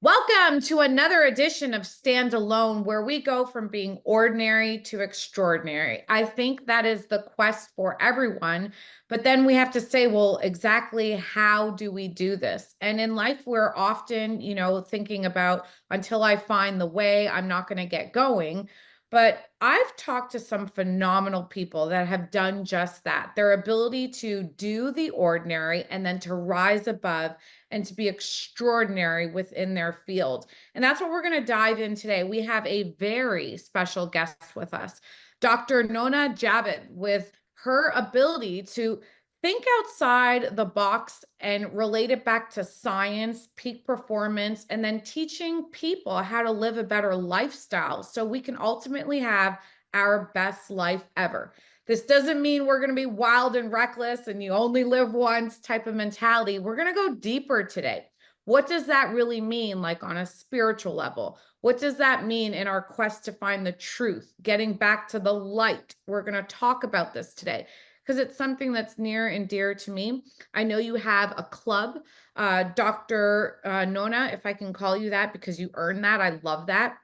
Welcome to another edition of Stand Alone, where we go from being ordinary to extraordinary. I think that is the quest for everyone. But then we have to say, well, exactly how do we do this? And in life, we're often, thinking about until I find the way, I'm not going to get going. But I've talked to some phenomenal people that have done just that. Their ability to do the ordinary and then to rise above and to be extraordinary within their field. And that's what we're going to dive in today. We have a very special guest with us, Dr. Nona Djavid, with her ability to think outside the box and relate it back to science, peak performance, and then teaching people how to live a better lifestyle so we can ultimately have our best life ever. This doesn't mean we're going to be wild and reckless and you only live once type of mentality. We're going to go deeper today. What does that really mean, like on a spiritual level? What does that mean in our quest to find the truth, getting back to the light? We're going to talk about this today because it's something that's near and dear to me. I know you have a club, Dr. Nona, if I can call you that, because you earned that. I love that.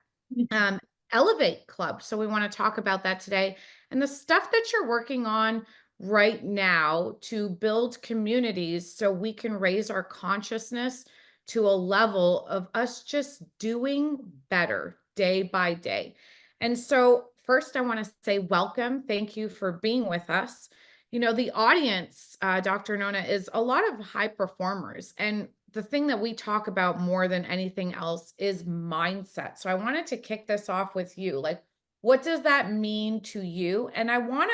Um, Elevate Club. So we want to talk about that today and the stuff that you're working on right now to build communities so we can raise our consciousness to a level of us just doing better day by day. And so first I want to say welcome. Thank you for being with us. The audience, Dr. Nona, is a lot of high performers. And the thing that we talk about more than anything else is mindset. So I wanted to kick this off with you. Like, what does that mean to you? And I want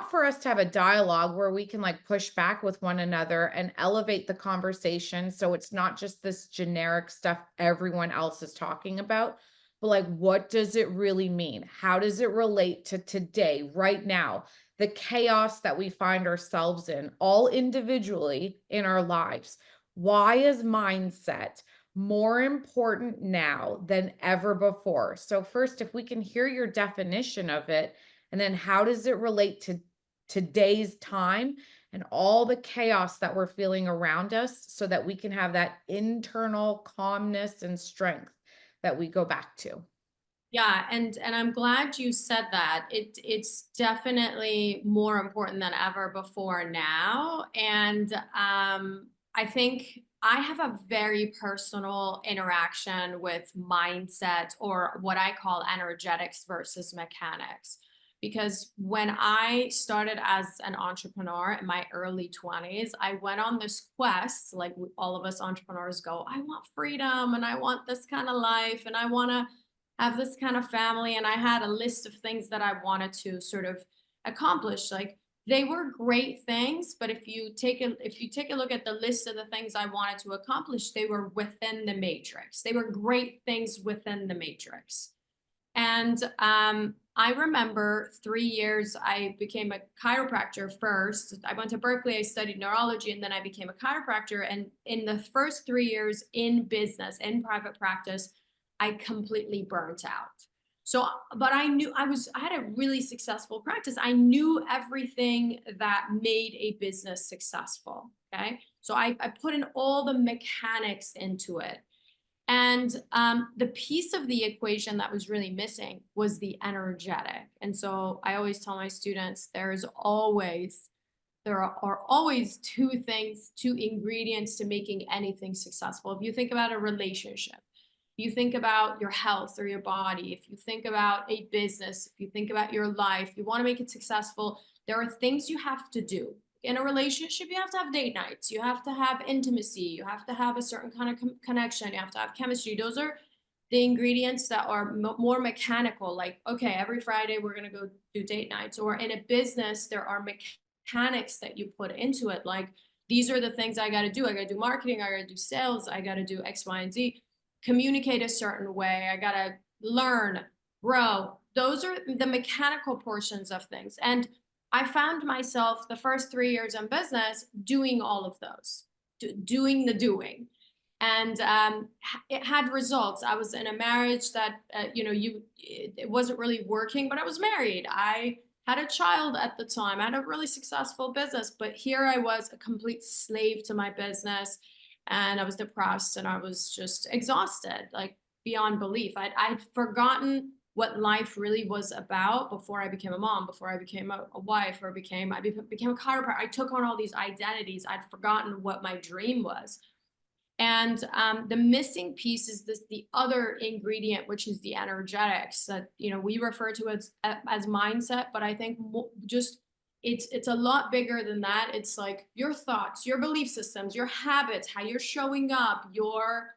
for us to have a dialogue where we can like push back with one another and elevate the conversation. So it's not just this generic stuff everyone else is talking about, but like, what does it really mean? How does it relate to today, right now? The chaos that we find ourselves in, all individually in our lives. Why is mindset more important now than ever before? So first, if we can hear your definition of it, and then how does it relate to today's time and all the chaos that we're feeling around us so that we can have that internal calmness and strength that we go back to? Yeah, and I'm glad you said that. It's definitely more important than ever before now. And I think I have a very personal interaction with mindset, or what I call energetics versus mechanics. Because when I started as an entrepreneur in my early 20s, I went on this quest, like all of us entrepreneurs go, I want freedom and I want this kind of life and I want to have this kind of family. And I had a list of things that I wanted to sort of accomplish. Like, they were great things, but if you take a look at the list of the things I wanted to accomplish, they were within the matrix. They were great things within the matrix. And I remember 3 years, I became a chiropractor first. I went to Berkeley, I studied neurology, and then I became a chiropractor. And in the first 3 years in business, in private practice, I completely burnt out. So, but I knew I had a really successful practice. I knew everything that made a business successful. Okay. So I put in all the mechanics into it. And the piece of the equation that was really missing was the energetic. And so I always tell my students, there are always two ingredients to making anything successful. If you think about a relationship, if you think about your health or your body, if you think about a business, if you think about your life, you want to make it successful, there are things you have to do. In a relationship, you have to have date nights, you have to have intimacy, you have to have a certain kind of connection, you have to have chemistry. Those are the ingredients that are more mechanical, like, okay, every Friday we're going to go do date nights. Or in a business, there are mechanics that you put into it. Like, these are the things I got to do. I got to do marketing, I got to do sales, I got to do X, Y, and Z, communicate a certain way, I got to learn, grow. Those are the mechanical portions of things. And I found myself the first 3 years in business doing all of those, doing the doing. And it had results. I was in a marriage that, it wasn't really working, but I was married. I had a child at the time. I had a really successful business, but here I was, a complete slave to my business. and I was depressed and I was just exhausted, like beyond belief. I'd forgotten what life really was about before I became a mom, before I became a wife, or became a chiropractor. I took on all these identities. I'd forgotten what my dream was. And the missing piece is the other ingredient, which is the energetics that, we refer to as mindset, but I think just it's a lot bigger than that. It's like your thoughts, your belief systems, your habits, how you're showing up, your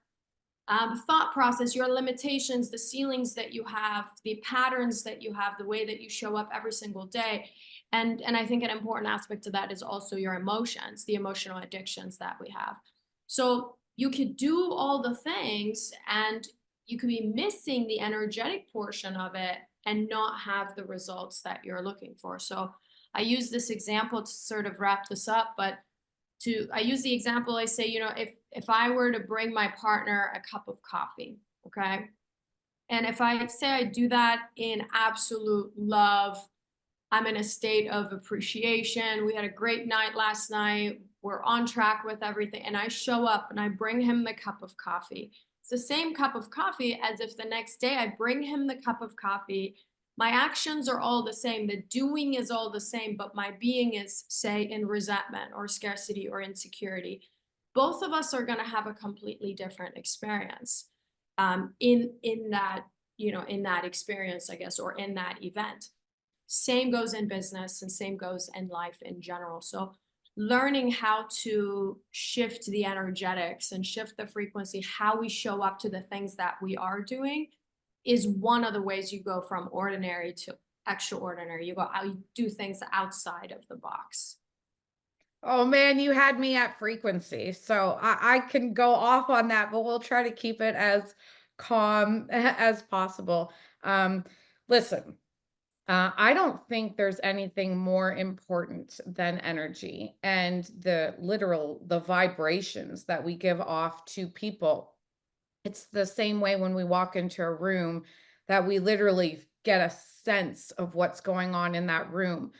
thought process, your limitations, the ceilings that you have, the patterns that you have, the way that you show up every single day. And I think an important aspect of that is also your emotions, the emotional addictions that we have. So you could do all the things and you could be missing the energetic portion of it and not have the results that you're looking for. So I use this example to sort of wrap this up, but I use the example, I say, if I were to bring my partner a cup of coffee, okay? And if I say I do that in absolute love, I'm in a state of appreciation. We had a great night last night. We're on track with everything. And I show up and I bring him the cup of coffee. It's the same cup of coffee as if the next day I bring him the cup of coffee. My actions are all the same. The doing is all the same, but my being is, say, in resentment or scarcity or insecurity. Both of us are going to have a completely different experience in that, in that experience, I guess, or in that event. Same goes in business and same goes in life in general. So learning how to shift the energetics and shift the frequency, how we show up to the things that we are doing, is one of the ways you go from ordinary to extraordinary. You do things outside of the box. Oh man, you had me at frequency. So I can go off on that, but we'll try to keep it as calm as possible. Um, Listen, I don't think there's anything more important than energy and the vibrations that we give off to people. It's the same way when we walk into a room that we literally get a sense of what's going on in that room.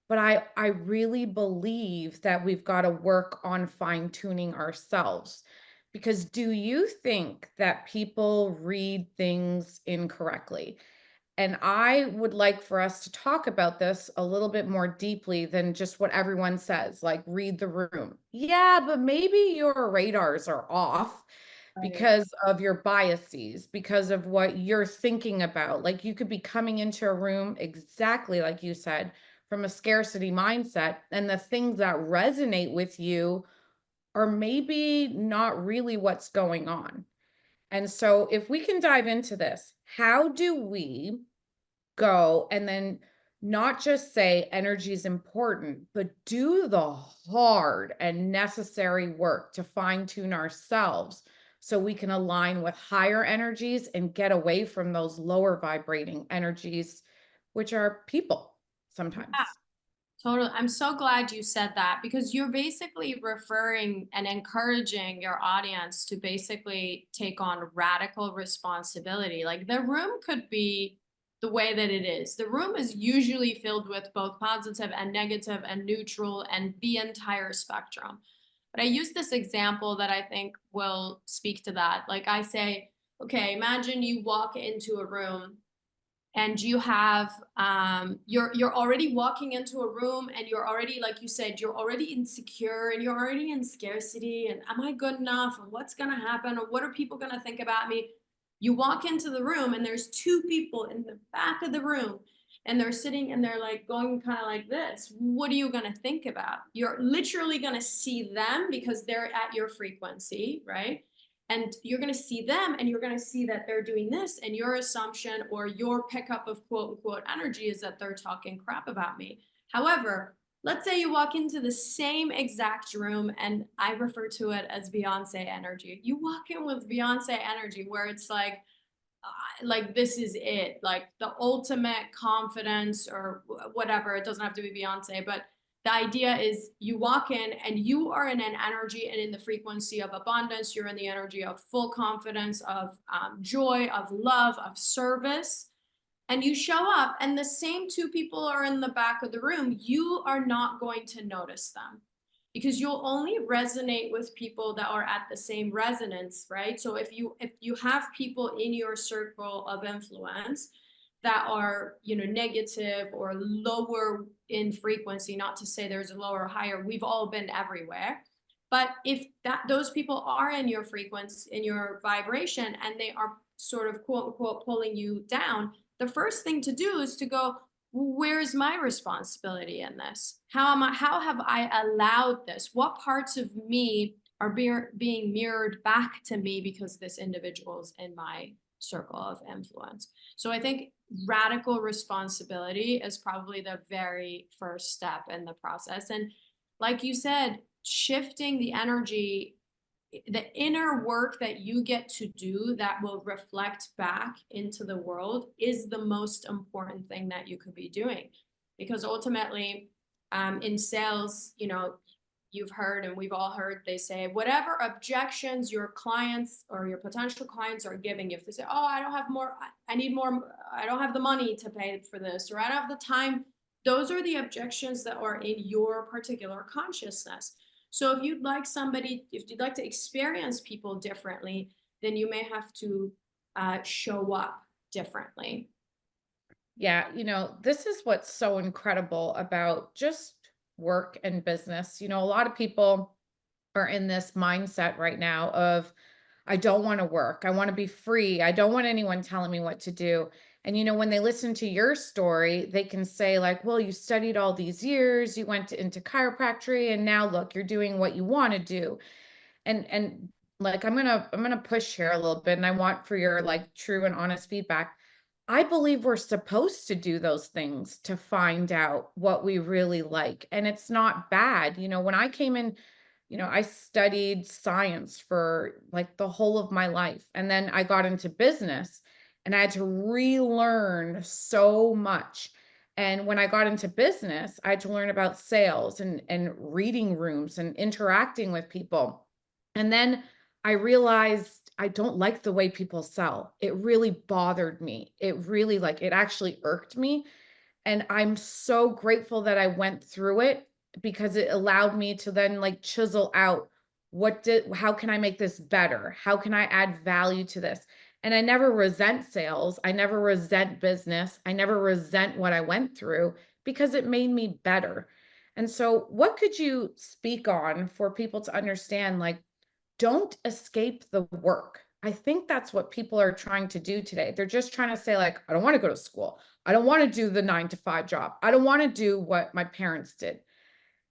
But I really believe that we've got to work on fine tuning ourselves. Because do you think that people read things incorrectly? And I would like for us to talk about this a little bit more deeply than just what everyone says, like read the room. Yeah, but maybe your radars are off Right. because of your biases, because of what you're thinking about. Like you could be coming into a room exactly like you said, from a scarcity mindset, and the things that resonate with you are maybe not really what's going on. And so, if we can dive into this, how do we go and then not just say energy is important, but do the hard and necessary work to fine tune ourselves so we can align with higher energies and get away from those lower vibrating energies, which are people sometimes. Totally. I'm so glad you said that because you're basically referring and encouraging your audience to basically take on radical responsibility. Like the room could be the way that it is. The room is usually filled with both positive and negative and neutral and the entire spectrum. But I use this example that I think will speak to that. Like I say, okay, imagine you walk into a room and you have you're already walking into a room and you're already, like you said, you're already insecure and you're already in scarcity and am I good enough and what's going to happen or what are people going to think about me. You walk into the room and there's two people in the back of the room and they're sitting and they're like going kind of like this. What are you going to think about? You're literally going to see them because they're at your frequency, right? And you're going to see them and you're going to see that they're doing this, and your assumption or your pickup of quote unquote energy is that they're talking crap about me. However, let's say you walk into the same exact room, and I refer to it as Beyonce energy. You walk in with Beyonce energy where it's like this is it, like the ultimate confidence or whatever. It doesn't have to be Beyonce, but the idea is you walk in and you are in an energy and in the frequency of abundance. You're in the energy of full confidence, of joy, of love, of service. And you show up, and the same two people are in the back of the room. You are not going to notice them. because you'll only resonate with people that are at the same resonance, right? So if you have people in your circle of influence that are, you know, negative or lower in frequency, not to say there's a lower or higher, we've all been everywhere. But if those people are in your frequency, in your vibration, and they are sort of quote unquote pulling you down, the first thing to do is to go, where's my responsibility in this? How have I allowed this? What parts of me are being mirrored back to me because this individual's in my circle of influence? So I think radical responsibility is probably the very first step in the process. And like you said, shifting the energy, the inner work that you get to do that will reflect back into the world is the most important thing that you could be doing. Because ultimately, in sales, you know, you've heard and we've all heard, they say, whatever objections your clients or your potential clients are giving you, if they say, oh, I don't have more, I need more, I don't have the money to pay for this, or I don't have the time, those are the objections that are in your particular consciousness. So if you'd like to experience people differently, then you may have to show up differently. Yeah, you know, this is what's so incredible about just work and business. You know, a lot of people are in this mindset right now of, I don't want to work. I want to be free. I don't want anyone telling me what to do. And, you know, when they listen to your story, they can say, like, well, you studied all these years, you went into chiropractic, and now look, you're doing what you want to do. And like, I'm gonna push here a little bit, and I want for your like true and honest feedback. I believe we're supposed to do those things to find out what we really like. And it's not bad. You know, when I came in, you know, I studied science for like the whole of my life. And then I got into business and I had to relearn so much. And when I got into business, I had to learn about sales and reading rooms and interacting with people. And then I realized I don't like the way people sell. It really bothered me. It really like it actually irked me. And I'm so grateful that I went through it because it allowed me to then like chisel out how can I make this better? How can I add value to this? And I never resent sales. I never resent business. I never resent what I went through because it made me better. And so, what could you speak on for people to understand like, don't escape the work. I think that's what people are trying to do today. They're just trying to say, like, I don't want to go to school. I don't want to do the 9 to 5 job. I don't want to do what my parents did.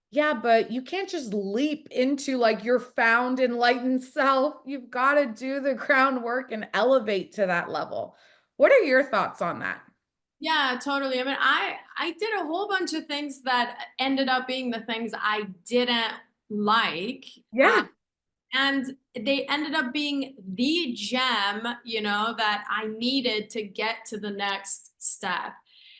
Yeah, but you can't just leap into like your found enlightened self. You've got to do the groundwork and elevate to that level. What are your thoughts on that? Yeah, totally. I mean, I did a whole bunch of things that ended up being the things I didn't like. Yeah. And they ended up being the gem, you know, that I needed to get to the next step.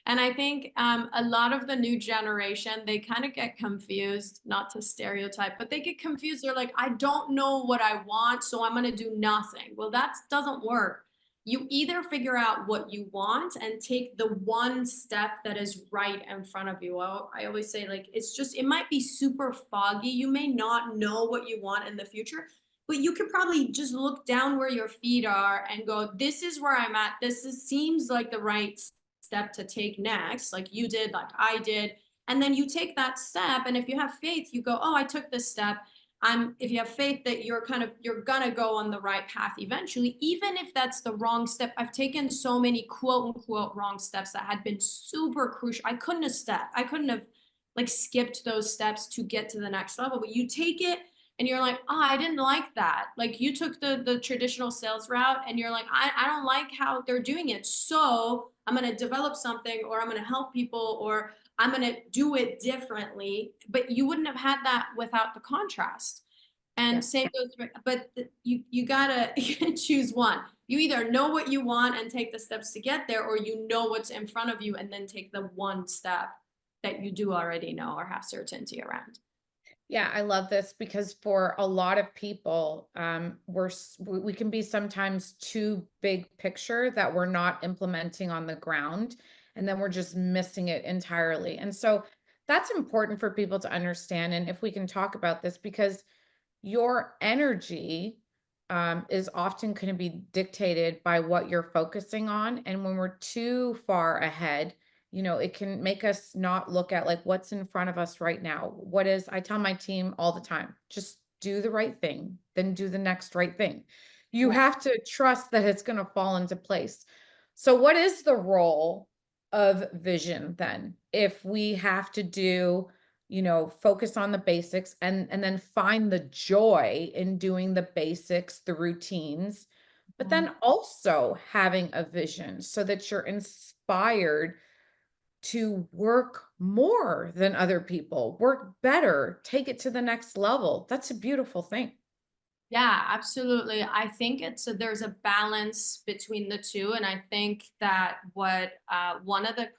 And I think a lot of the new generation, they kind of get confused, not to stereotype, but they get confused. They're like, I don't know what I want, so I'm going to do nothing. Well, that doesn't work. You either figure out what you want and take the one step that is right in front of you. I always say, like, it might be super foggy. You may not know what you want in the future, but you could probably just look down where your feet are and go, this is where I'm at. Seems like the right step to take next, like you did, like I did. And then you take that step. And if you have faith, you go, oh, I took this step. If you have faith that you're gonna go on the right path eventually, even if that's the wrong step. I've taken so many quote unquote wrong steps that had been super crucial. I couldn't have like skipped those steps to get to the next level, but you take it and you're like, oh, I didn't like that. Like you took the traditional sales route and you're like, I don't like how they're doing it. So I'm going to develop something, or I'm going to help people, or I'm going to do it differently. But you wouldn't have had that without the contrast. Yeah. And same goes for, but you gotta choose one. You either know what you want and take the steps to get there, or you know what's in front of you and then take the one step that you do already know or have certainty around. Yeah, I love this because for a lot of people, we can be sometimes too big picture that we're not implementing on the ground, and then we're just missing it entirely. And so that's important for people to understand. And if we can talk about this, because your energy is often going to be dictated by what you're focusing on. And when we're too far ahead, it can make us not look at like what's in front of us right now. I tell my team all the time, just do the right thing, then do the next right thing. You Right. have to trust that it's going to fall into place. So, what is the role of vision then? If we have to focus on the basics and then find the joy in doing the basics, the routines, but Mhm. then also having a vision so that you're inspired to work more than other people, work better, take it to the next level. That's a beautiful thing. Yeah, absolutely. I think there's a balance between the two, and I think that what one of the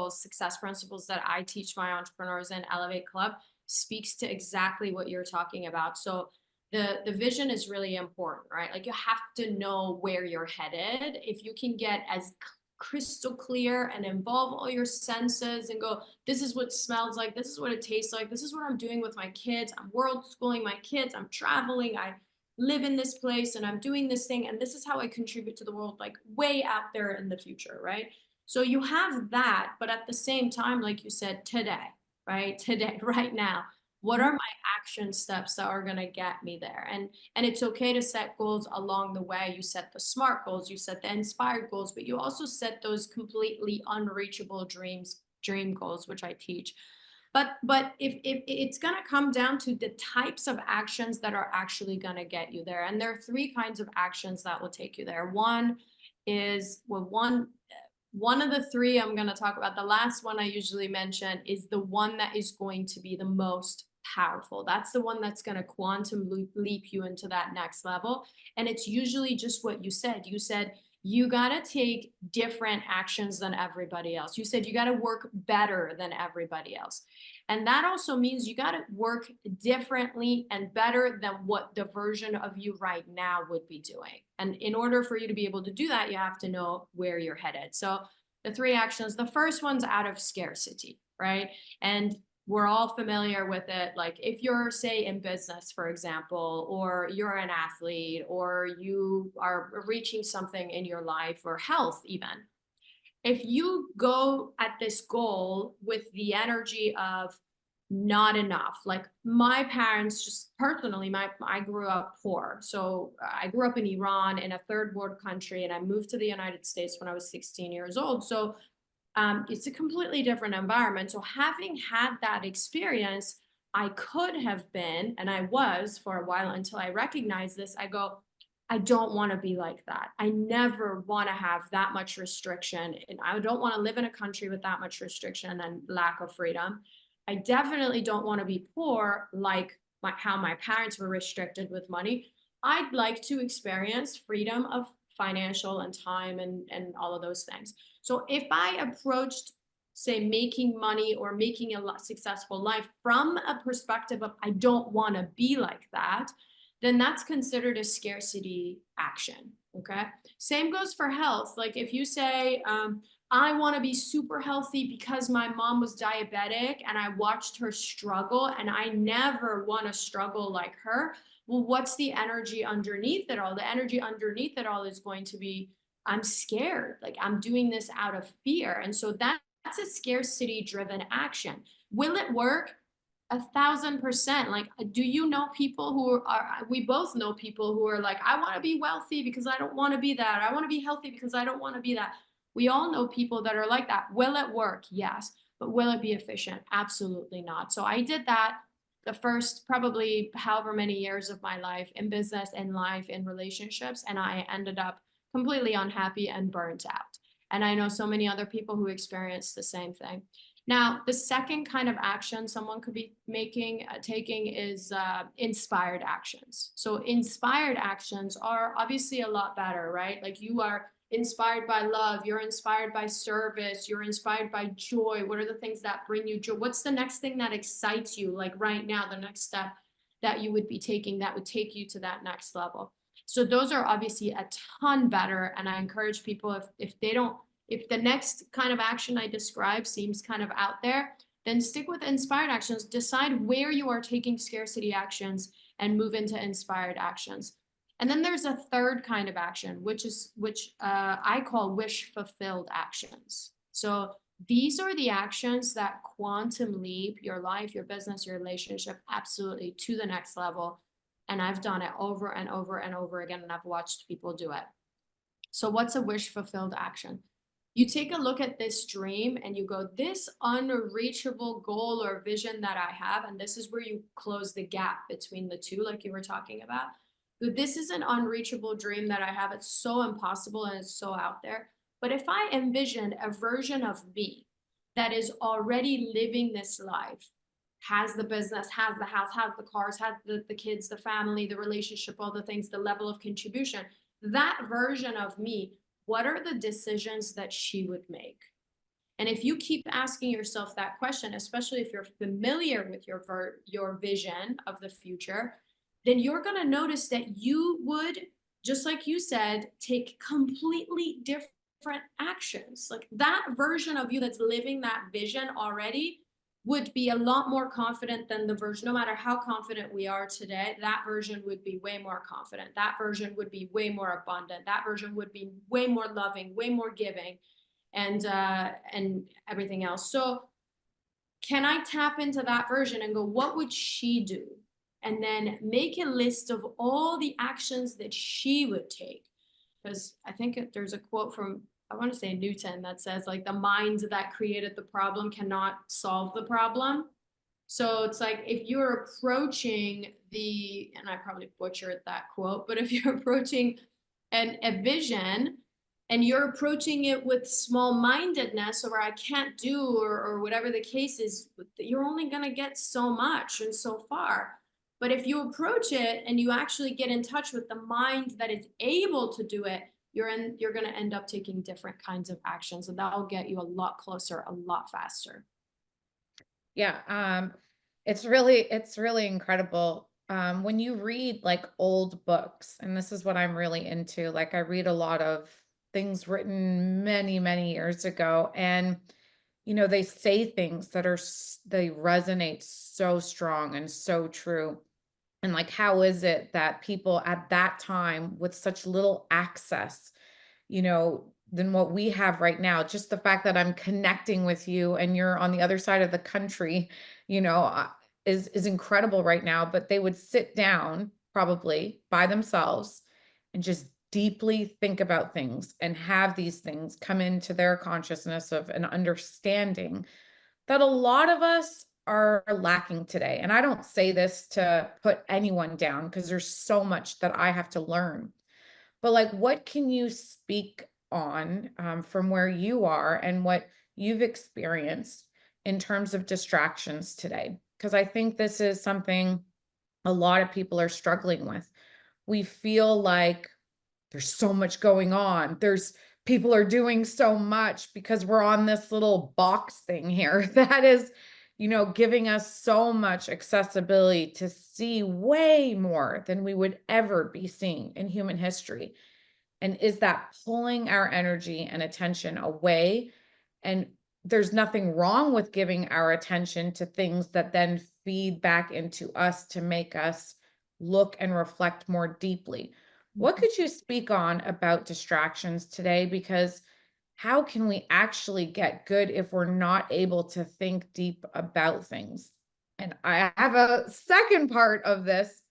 success principles that I teach my entrepreneurs in Elevate Club speaks to exactly what you're talking about. So the vision is really important, right? Like you have to know where you're headed. If you can get as crystal clear and involve all your senses and go, this is what it smells like, this is what it tastes like, this is what I'm doing with my kids, I'm world schooling my kids, I'm traveling, I live in this place and I'm doing this thing and this is how I contribute to the world, like way out there in the future, right? So you have that, but at the same time, like you said, today, right? Today, right now, what Mhm. are my action steps that are going to get me there? And it's okay to set goals along the way. You set the SMART goals, you set the inspired goals, but you also set those completely unreachable dream goals, which I teach. But if it's going to come down to the types of actions that are actually going to get you there, and there are three kinds of actions that will take you there. One is well one of the three I'm going to talk about. The last one I usually mention is the one that is going to be the most powerful. That's the one that's going to leap you into that next level. And it's usually just what you said. You said you got to take different actions than everybody else. You said you got to work better than everybody else. And that also means you got to work differently and better than what the version of you right now would be doing. And in order for you to be able to do that, you have to know where you're headed. So the three actions, the first one's out of scarcity, right? And we're all familiar with it. Like if you're, say, in business, for example, or you're an athlete, or you are reaching something in your life, or health even, if you go at this goal with the energy of not enough, like my parents, just personally, I grew up poor. So I grew up in Iran, in a third world country, and I moved to the United States when I was 16 years old. So it's a completely different environment. So having had that experience, I could have been, and I was for a while until I recognized this. I go, I don't want to be like that. I never want to have that much restriction. And I don't want to live in a country with that much restriction and lack of freedom. I definitely don't want to be poor like how my parents were restricted with money. I'd like to experience freedom of financial and time and all of those things. So if I approached, say, making money or making a successful life from a perspective of I don't want to be like that, then that's considered a scarcity action. Okay. Same goes for health. Like if you say, I want to be super healthy because my mom was diabetic and I watched her struggle and I never want to struggle like her. Well, what's the energy underneath it all? The energy underneath it all is going to be, I'm scared. Like I'm doing this out of fear. And so that's a scarcity driven action. Will it work? 1,000%. Like, do you know people who we both know people who are like, I want to be wealthy because I don't want to be that. I want to be healthy because I don't want to be that. We all know people that are like that. Will it work? Yes. But will it be efficient? Absolutely not. So I did that the first probably however many years of my life in business, in life, in relationships. And I ended up completely unhappy and burnt out. And I know so many other people who experience the same thing. Now, the second kind of action someone could be taking is inspired actions. So inspired actions are obviously a lot better, right? Like you are inspired by love, you're inspired by service, you're inspired by joy. What are the things that bring you joy? What's the next thing that excites you? Like right now, the next step that you would be taking that would take you to that next level. So those are obviously a ton better. And I encourage people if they don't, if the next kind of action I describe seems kind of out there, then stick with inspired actions. Decide where you are taking scarcity actions and move into inspired actions. And then there's a third kind of action, which I call wish fulfilled actions. So these are the actions that quantum leap your life, your business, your relationship absolutely to the next level. And I've done it over and over and over again, and I've watched people do it. So what's a wish fulfilled action? You take a look at this dream and you go, this unreachable goal or vision that I have, and this is where you close the gap between the two, like you were talking about. But this is an unreachable dream that I have. It's so impossible and it's so out there. But if I envision a version of me that is already living this life, has the business, has the house, has the cars, has the kids, the family, the relationship, all the things, the level of contribution, that version of me, what are the decisions that she would make? And if you keep asking yourself that question, especially if you're familiar with your vision of the future, then you're going to notice that you would, just like you said, take completely different actions. Like that version of you that's living that vision already would be a lot more confident than the version, no matter how confident we are today, that version would be way more confident. That version would be way more abundant. That version would be way more loving, way more giving, and everything else. So can I tap into that version and go, what would she do? And then make a list of all the actions that she would take. Because I think there's a quote from, I want to say Newton, that says like the mind that created the problem cannot solve the problem. So it's like if you're approaching and I probably butchered that quote, but if you're approaching a vision and you're approaching it with small-mindedness, or I can't do, or whatever the case is, you're only going to get so much and so far. But if you approach it and you actually get in touch with the mind that is able to do it, you're going to end up taking different kinds of actions, and that'll get you a lot closer, a lot faster. Yeah, it's really incredible. When you read like old books, and this is what I'm really into, like I read a lot of things written many, many years ago, and they say things that they resonate so strong and so true. And like, how is it that people at that time with such little access, than what we have right now, just the fact that I'm connecting with you and you're on the other side of the country, you know, uh, is incredible right now. But they would sit down probably by themselves and just deeply think about things and have these things come into their consciousness of an understanding that a lot of us are lacking today. And I don't say this to put anyone down because there's so much that I have to learn. But like, what can you speak on from where you are and what you've experienced in terms of distractions today? Because I think this is something a lot of people are struggling with. We feel like there's so much going on. People are doing so much because we're on this little box thing here that is, giving us so much accessibility to see way more than we would ever be seeing in human history. And is that pulling our energy and attention away? And there's nothing wrong with giving our attention to things that then feed back into us to make us look and reflect more deeply. What could you speak on about distractions today? Because how can we actually get good if we're not able to think deep about things? And I have a second part of this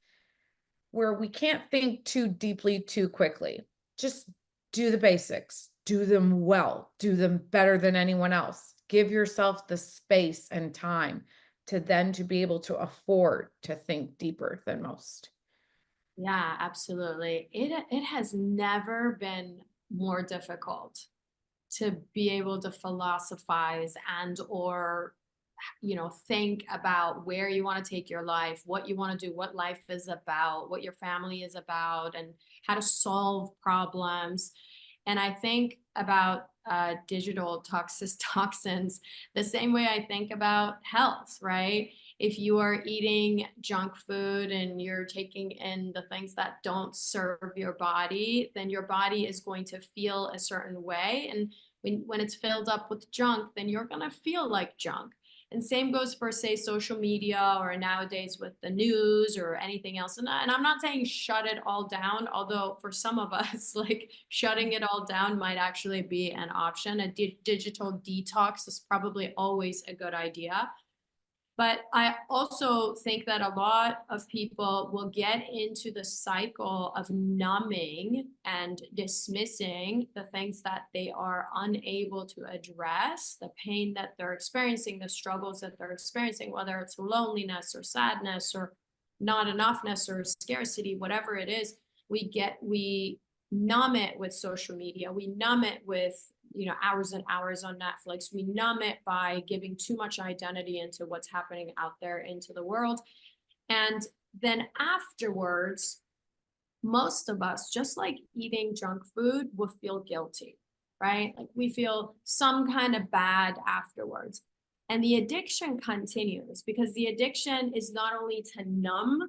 where we can't think too deeply too quickly. Just do the basics, do them well, do them better than anyone else. Give yourself the space and time to be able to afford to think deeper than most. Yeah, absolutely. It has never been more difficult to be able to philosophize and or think about where you want to take your life, what you want to do, what life is about, what your family is about, and how to solve problems. And I think about digital toxins the same way I think about health, right? If you are eating junk food and you're taking in the things that don't serve your body, then your body is going to feel a certain way. And when it's filled up with junk, then you're going to feel like junk. And same goes for, say, social media, or nowadays with the news or anything else. And I'm not saying shut it all down, although for some of us, like shutting it all down might actually be an option. A digital detox is probably always a good idea. But I also think that a lot of people will get into the cycle of numbing and dismissing the things that they are unable to address, the pain that they're experiencing, the struggles that they're experiencing, whether it's loneliness or sadness or not enoughness or scarcity, whatever it is. We numb it with social media. We numb it with, hours and hours on Netflix. We numb it by giving too much identity into what's happening out there into the world. And then afterwards, most of us, just like eating junk food, will feel guilty, right? Like we feel some kind of bad afterwards. And the addiction continues, because the addiction is not only to numb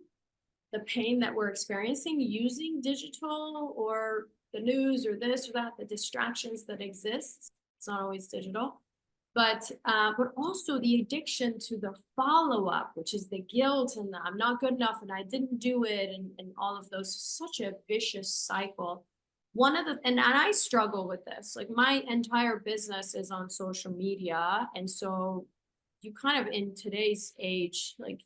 the pain that we're experiencing using digital or the news or this or that, the distractions that exist. It's not always digital, but also the addiction to the follow-up, which is the guilt and the I'm not good enough and I didn't do it, and all of those. Such a vicious cycle. And I struggle with this. Like my entire business is on social media, and so you kind of, in today's age, like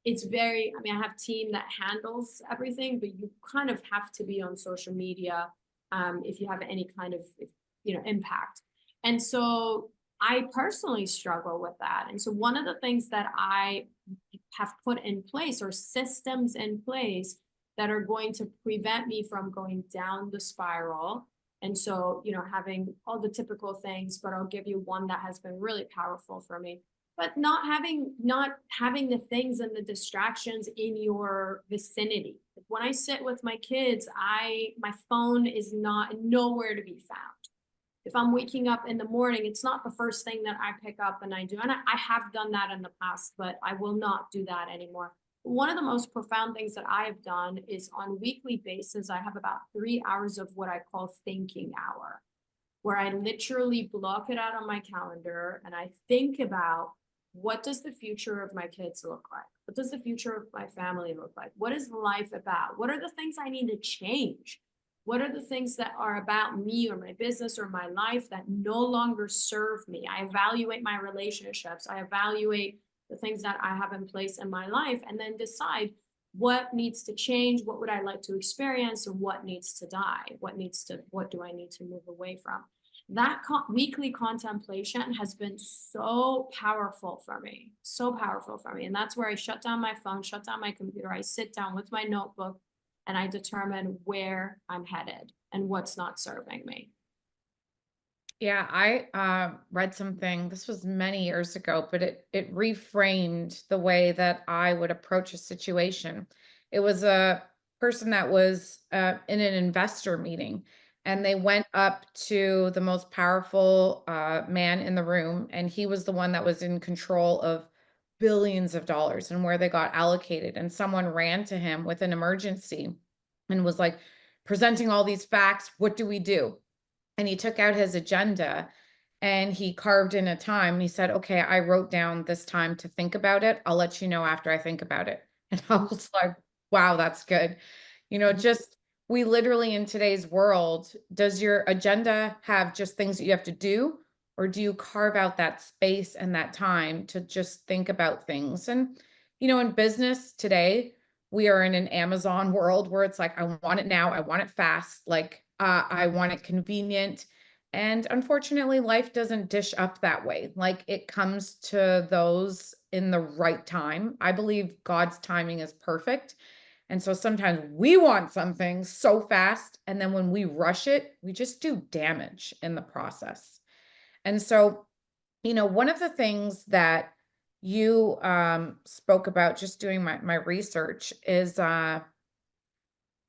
it's very, I mean, I have a team that handles everything, but you kind of have to be on social media if you have any kind of, impact. And so I personally struggle with that. And so one of the things that I have put in place, or systems in place, that are going to prevent me from going down the spiral. And so, having all the typical things, but I'll give you one that has been really powerful for me. But not having the things and the distractions in your vicinity. When I sit with my kids, my phone is nowhere to be found. If I'm waking up in the morning, it's not the first thing that I pick up and I do. And I have done that in the past, but I will not do that anymore. One of the most profound things that I have done is, on a weekly basis, I have about 3 hours of what I call thinking hour, where I literally block it out on my calendar and I think about, what does the future of my kids look like? What does the future of my family look like? What is life about? What are the things I need to change? What are the things that are about me or my business or my life that no longer serve me? I evaluate my relationships. I evaluate the things that I have in place in my life, and then decide what needs to change, what would I like to experience, and what needs to die? What do I need to move away from? That weekly contemplation has been so powerful for me, so powerful for me. And that's where I shut down my phone, shut down my computer. I sit down with my notebook and I determine where I'm headed and what's not serving me. Yeah, I read something, this was many years ago, but it reframed the way that I would approach a situation. It was a person that was in an investor meeting, and they went up to the most powerful man in the room, and he was the one that was in control of billions of dollars and where they got allocated. And someone ran to him with an emergency and was like, presenting all these facts, what do we do? And he took out his agenda and he carved in a time. He said, okay, I wrote down this time to think about it. I'll let you know after I think about it. And I was like, wow, that's good. Just, we literally, in today's world, does your agenda have just things that you have to do? Or do you carve out that space and that time to just think about things? And, in business today, we are in an Amazon world where it's like, I want it now. I want it fast. Like, I want it convenient. And unfortunately, life doesn't dish up that way. Like, it comes to those in the right time. I believe God's timing is perfect. And so sometimes we want something so fast, and then when we rush it, we just do damage in the process. And so, one of the things that you spoke about, just doing my research, is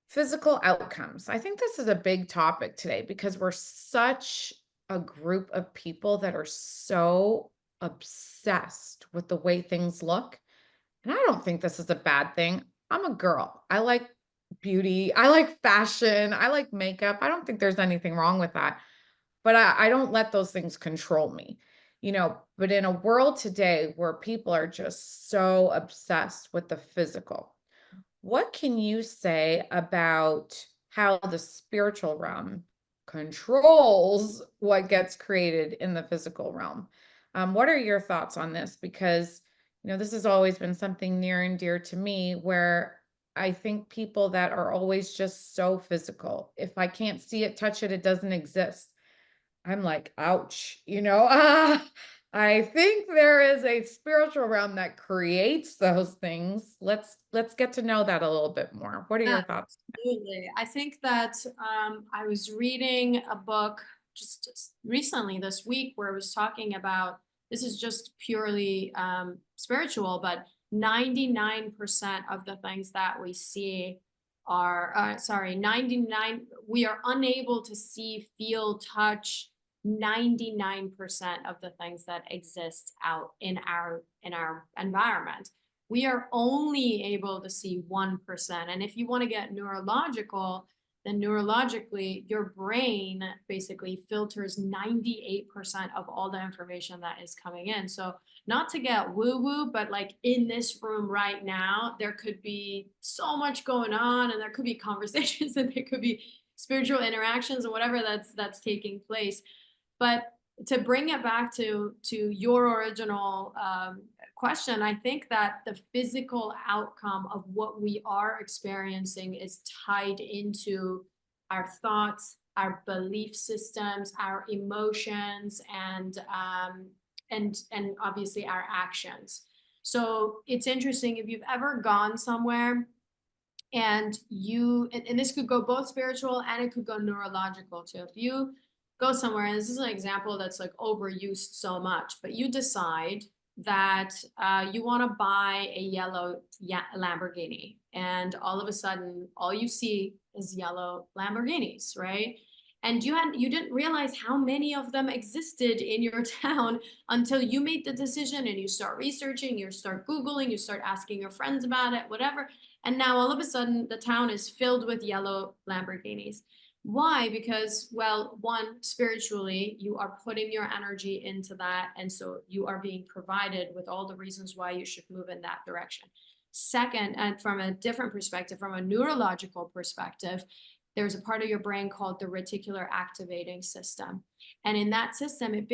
physical outcomes. I think this is a big topic today because we're such a group of people that are so obsessed with the way things look. And I don't think this is a bad thing. I'm a girl. I like beauty. I like fashion. I like makeup. I don't think there's anything wrong with that. But I don't let those things control me. but in a world today where people are just so obsessed with the physical, what can you say about how the spiritual realm controls what gets created in the physical realm? What are your thoughts on this? Because, this has always been something near and dear to me where I think people that are always just so physical, if I can't see it, touch it, it doesn't exist. I'm like, ouch, I think there is a spiritual realm that creates those things. Let's get to know that a little bit more. What are your thoughts? Absolutely. I think that I was reading a book just recently this week where it was talking about this is just purely spiritual, but 99% of the things that we see are, 99, we are unable to see, feel, touch 99% of the things that exist out in our environment. We are only able to see 1%. And if you want to get neurological, then neurologically, your brain basically filters 98% of all the information that is coming in. So, not to get woo woo, but like in this room right now, there could be so much going on, and there could be conversations, and there could be spiritual interactions, and whatever that's taking place. But to bring it back to your original question, I think that the physical outcome of what we are experiencing is tied into our thoughts, our belief systems, our emotions, and obviously our actions. So it's interesting if you've ever gone somewhere and and this could go both spiritual and it could go neurological too. If you go somewhere, and this is an example that's like overused so much, but you decide that you want to buy a yellow Lamborghini, and all of a sudden all you see is yellow Lamborghinis, right? And you didn't realize how many of them existed in your town until you made the decision, and you start researching, you start Googling, you start asking your friends about it, whatever. And now all of a sudden the town is filled with yellow Lamborghinis. Why? Because, well, one, spiritually, you are putting your energy into that. And so you are being provided with all the reasons why you should move in that direction. Second, and from a different perspective, from a neurological perspective, there's a part of your brain called the reticular activating system. And in that system, it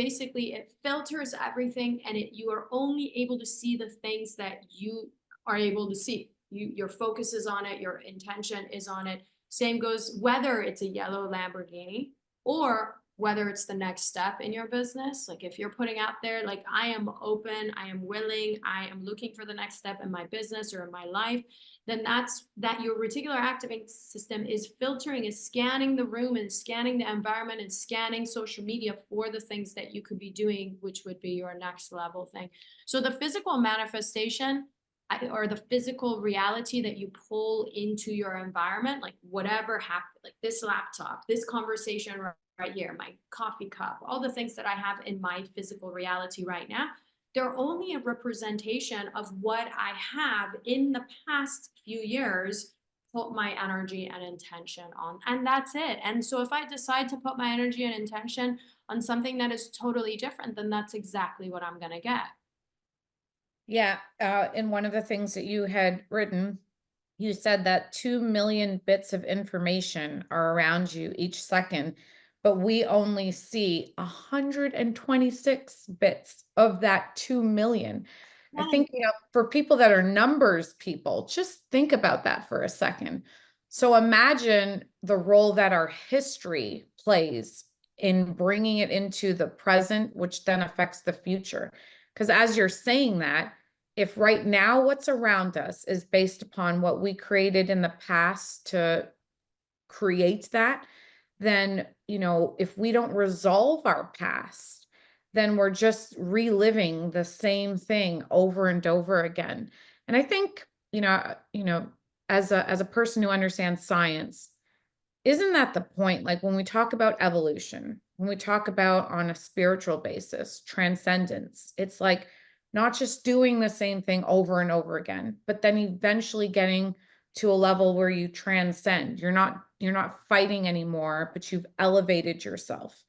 filters everything, and you are only able to see the things that you are able to see. Your focus is on it, your intention is on it. Same goes whether it's a yellow Lamborghini or whether it's the next step in your business. Like if you're putting out there, like, I am open, I am willing, I am looking for the next step in my business or in my life, then that your reticular activating system is filtering, is scanning the room and scanning the environment and scanning social media for the things that you could be doing, which would be your next level thing. So the physical manifestation or the physical reality that you pull into your environment, like whatever happened, like this laptop, this conversation right here, my coffee cup, all the things that I have in my physical reality right now, they're only a representation of what I have in the past few years put my energy and intention on. And that's it. And so if I decide to put my energy and intention on something that is totally different, then that's exactly what I'm going to get. Yeah, in one of the things that you had written, you said that 2 million bits of information are around you each second, but we only see 126 bits of that 2 million. I think, for people that are numbers people, just think about that for a second. So imagine the role that our history plays in bringing it into the present, which then affects the future. Because as you're saying that, if right now what's around us is based upon what we created in the past to create that, then, if we don't resolve our past, then we're just reliving the same thing over and over again. And I think, as a person who understands science, isn't that the point? Like when we talk about evolution, when we talk about on a spiritual basis, transcendence, it's like not just doing the same thing over and over again, but then eventually getting to a level where you transcend. You're not fighting anymore, but you've elevated yourself.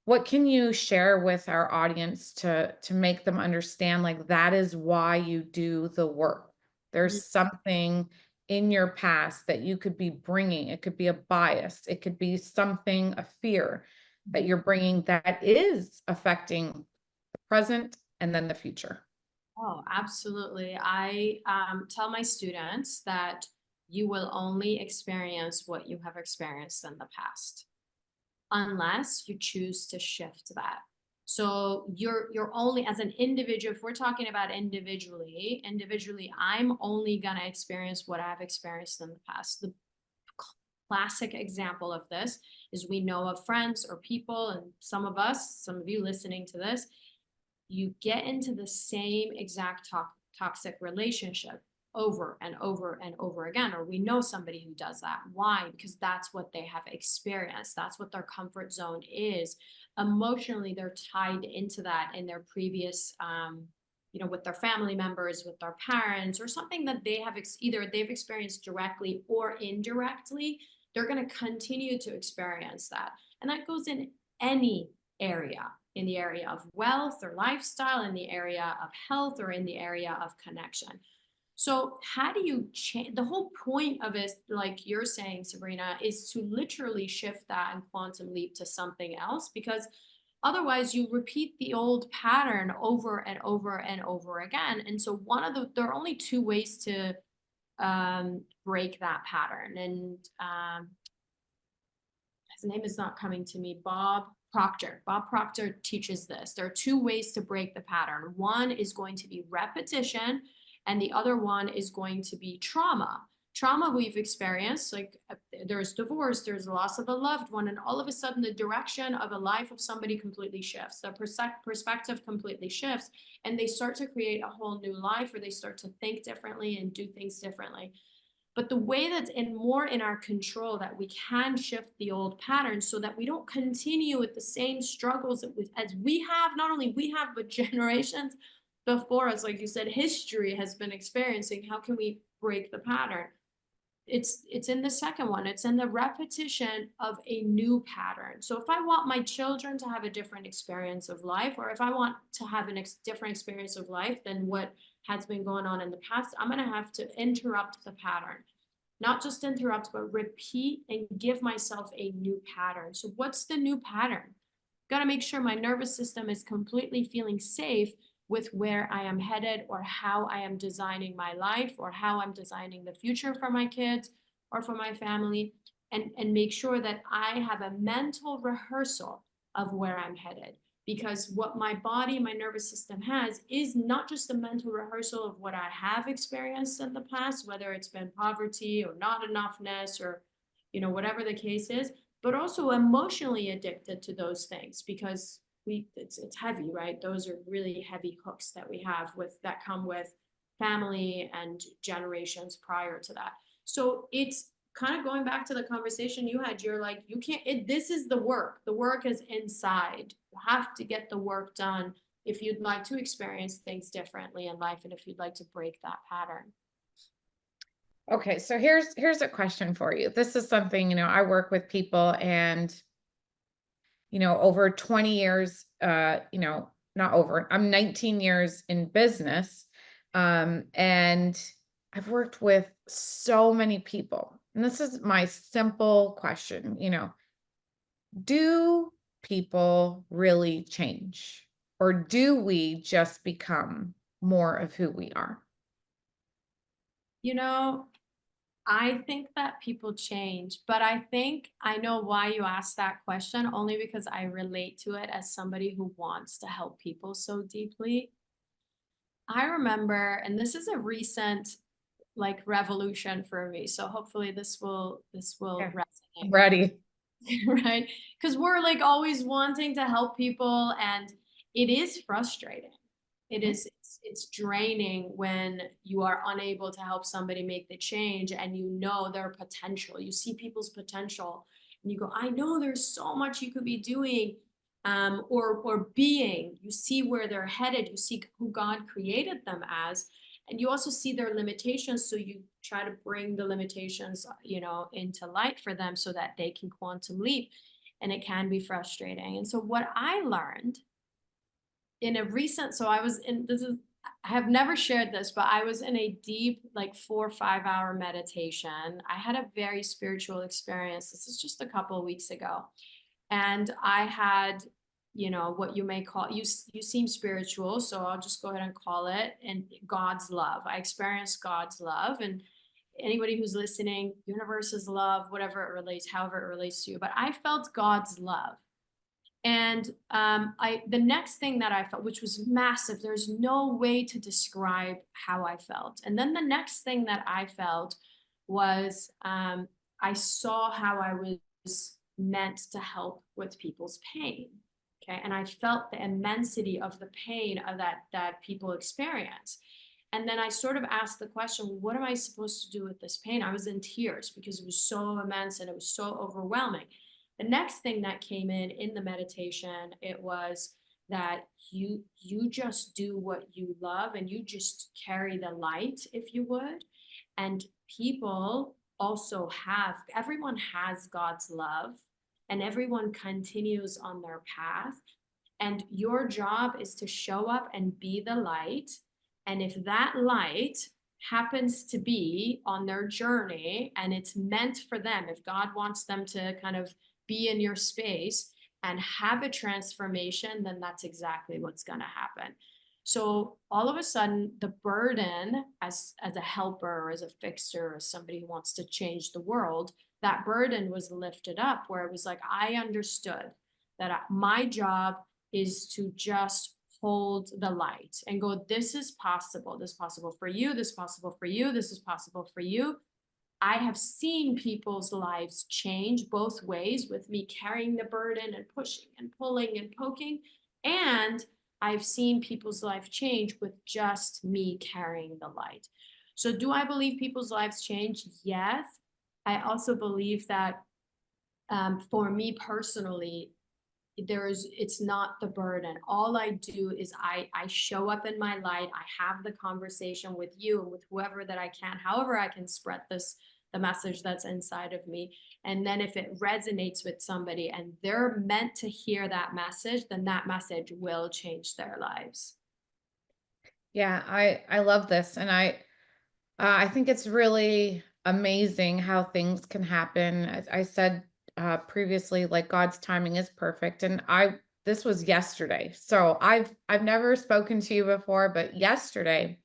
what can you share with our audience to make them understand, like, that is why you do the work? There's something in your past that you could be bringing. It could be a bias. It could be something, a fear that you're bringing that is affecting the present and then the future. Oh, absolutely. I tell my students that you will only experience what you have experienced in the past, unless you choose to shift that. So you're only, as an individual, if we're talking about individually, I'm only gonna experience what I've experienced in the past. The classic example of this is we know of friends or people, and some of us, some of you listening to this, you get into the same exact toxic relationship over and over and over again, or we know somebody who does that. Why? Because that's what they have experienced. That's what their comfort zone is. Emotionally, they're tied into that in their previous, with their family members, with their parents, or something that they have either they've experienced directly or indirectly. They're going to continue to experience that. And that goes in any area, in the area of wealth or lifestyle, in the area of health, or in the area of connection. So how do you change? The whole point of it, like you're saying, Sabrina, is to literally shift that and quantum leap to something else, because otherwise you repeat the old pattern over and over and over again. And so there are only two ways to break that pattern. And his name is not coming to me, Bob Proctor. Bob Proctor teaches this. There are two ways to break the pattern. One is going to be repetition, and the other one is going to be trauma. Trauma we've experienced, like there's divorce, there's loss of a loved one, and all of a sudden the direction of a life of somebody completely shifts. Their perspective completely shifts, and they start to create a whole new life, or they start to think differently and do things differently. But the way that's more in our control, that we can shift the old patterns so that we don't continue with the same struggles as we have, not only we have, but generations before us, like you said, history has been experiencing. How can we break the pattern? It's in the second one. It's in the repetition of a new pattern. So if I want my children to have a different experience of life, or if I want to have a different experience of life than what has been going on in the past, I'm going to have to interrupt the pattern. Not just interrupt, but repeat and give myself a new pattern. So what's the new pattern? Got to make sure my nervous system is completely feeling safe with where I am headed, or how I am designing my life, or how I'm designing the future for my kids or for my family, and make sure that I have a mental rehearsal of where I'm headed. Because what my body, my nervous system has is not just a mental rehearsal of what I have experienced in the past, whether it's been poverty or not enoughness, or, whatever the case is, but also emotionally addicted to those things, because it's heavy, right? Those are really heavy hooks that we have that come with family and generations prior to that. So it's kind of going back to the conversation you had. You're like, you can't, this is the work is inside. You have to get the work done if you'd like to experience things differently in life, and if you'd like to break that pattern. Okay, so here's a question for you. This is something, I work with people, and over 20 years, not over, I'm 19 years in business. And I've worked with so many people. And this is my simple question, do people really change? Or do we just become more of who we are? I think that people change, but I think I know why you asked that question, only because I relate to it as somebody who wants to help people so deeply. I remember, and this is a recent revolution for me, so hopefully this will Yeah, resonate. I'm ready. Right? Because we're always wanting to help people, and it is frustrating. It's draining when you are unable to help somebody make the change, and their potential. You see people's potential, and you go, I know there's so much you could be doing, or being. You see where they're headed. You see who God created them as, and you also see their limitations. So you try to bring the limitations, into light for them, so that they can quantum leap. and it can be frustrating. And so what I learned in a recent, so I was in, this is, I have never shared this, but I was in a deep, like 4 or 5 hour meditation. I had a very spiritual experience. This is just a couple of weeks ago. And I had, you know, what you may call, you seem spiritual, so I'll just go ahead and call it, and God's love. I experienced God's love, and anybody who's listening, universe is love, whatever it relates, however it relates to you. But I felt God's love. And the next thing that I felt, which was massive, there's no way to describe how I felt. And then the next thing that I felt was I saw how I was meant to help with people's pain. Okay. And I felt the immensity of the pain of that people experience. And then I sort of asked the question, what am I supposed to do with this pain? I was in tears because it was so immense and it was so overwhelming. The next thing that came in the meditation, it was that you just do what you love, and you just carry the light, if you would. And people also everyone has God's love, and everyone continues on their path. And your job is to show up and be the light. And if that light happens to be on their journey and it's meant for them, if God wants them to kind of be in your space and have a transformation, then that's exactly what's going to happen. So all of a sudden, the burden as a helper or as a fixer or somebody who wants to change the world, that burden was lifted up, where it was like, I understood that my job is to just hold the light and go, this is possible. This is possible for you. This is possible for you. This is possible for you. I have seen people's lives change both ways, with me carrying the burden and pushing and pulling and poking. And I've seen people's life change with just me carrying the light. So do I believe people's lives change? Yes. I also believe that for me personally, it's not the burden. All I do is I show up in my light. I have the conversation with you and with whoever that I can, however I can spread the message that's inside of me. And then if it resonates with somebody and they're meant to hear that message, then that message will change their lives. Yeah, I love this. And I think it's really amazing how things can happen. As I said previously, like God's timing is perfect. And this was yesterday. So I've never spoken to you before, but yesterday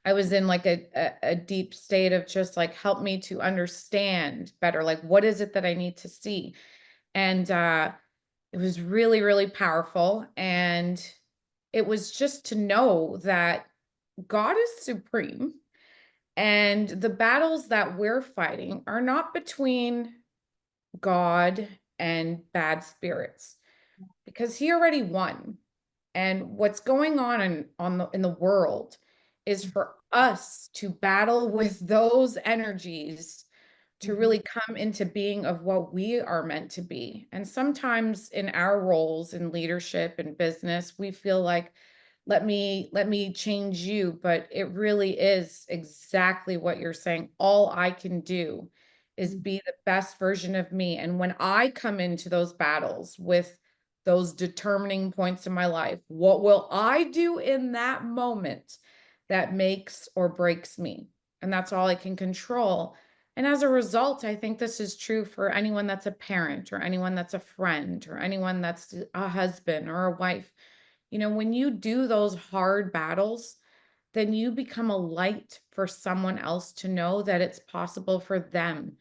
I was in like a deep state of just like, help me to understand better. Like, what is it that I need to see? And it was really, really powerful. And it was just to know that God is supreme. And the battles that we're fighting are not between God and bad spirits, because he already won. And what's going on in the world is for us to battle with those energies to really come into being of what we are meant to be. And sometimes in our roles in leadership and business, we feel like, let me change you, but it really is exactly what you're saying. All I can do is be the best version of me. And when I come into those battles with those determining points in my life, what will I do in that moment that makes or breaks me? And that's all I can control. And as a result, I think this is true for anyone that's a parent or anyone that's a friend or anyone that's a husband or a wife. You know, when you do those hard battles, then you become a light for someone else to know that it's possible for them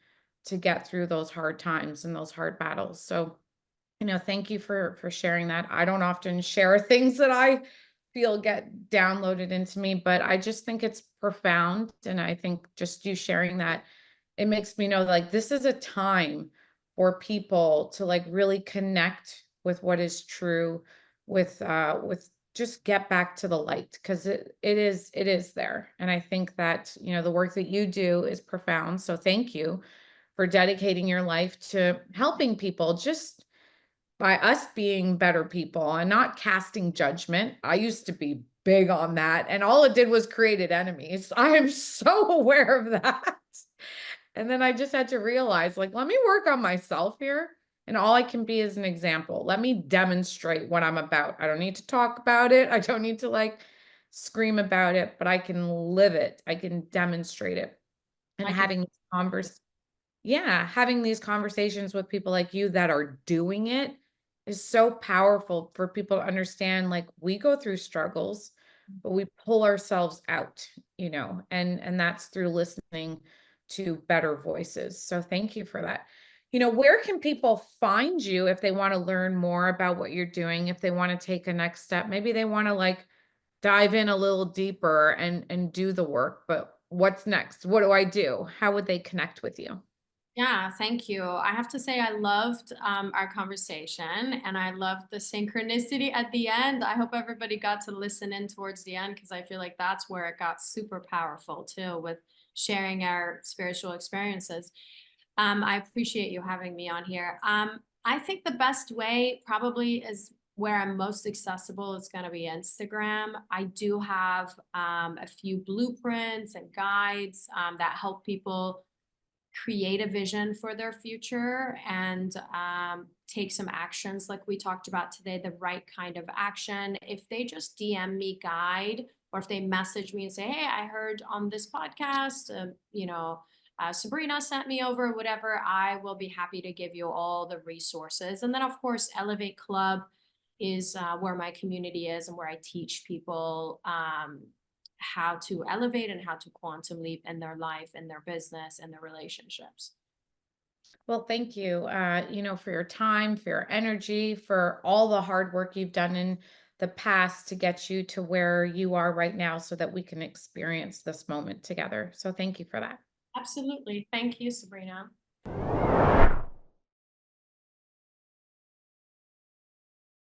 to get through those hard times and those hard battles. So, you know, thank you for sharing that. I don't often share things that I feel get downloaded into me, but I just think it's profound. And I think just you sharing that, it makes me know like this is a time for people to like really connect with what is true, with just get back to the light, because it is there. And I think that, you know, the work that you do is profound. So thank you for dedicating your life to helping people, just by us being better people and not casting judgment. I used to be big on that, and all it did was created enemies. I am so aware of that. And then I just had to realize, like, let me work on myself here. And all I can be is an example. Let me demonstrate what I'm about. I don't need to talk about it. I don't need to like scream about it, but I can live it. I can demonstrate it. And I can. having yeah, having these conversations with people like you that are doing it is so powerful for people to understand, like, we go through struggles, but we pull ourselves out, and that's through listening to better voices. So thank you for that. Where can people find you if they want to learn more about what you're doing, if they want to take a next step? Maybe they want to like dive in a little deeper and do the work, but what's next? What do I do? How would they connect with you? Yeah, thank you. I have to say I loved our conversation and I loved the synchronicity at the end. I hope everybody got to listen in towards the end because I feel like that's where it got super powerful too, with sharing our spiritual experiences. I appreciate you having me on here. I think the best way probably is where I'm most accessible is going to be Instagram. I do have a few blueprints and guides that help people create a vision for their future and take some actions like we talked about today, the right kind of action. If they just DM me guide, or if they message me and say, hey, I heard on this podcast, Sabrina sent me over, whatever, I will be happy to give you all the resources. And then, of course, Elevate Club is where my community is and where I teach people how to elevate and how to quantum leap in their life, in their business, and their relationships. Well, thank you, for your time, for your energy, for all the hard work you've done in the past to get you to where you are right now so that we can experience this moment together. So thank you for that. Absolutely. Thank you, Sabrina.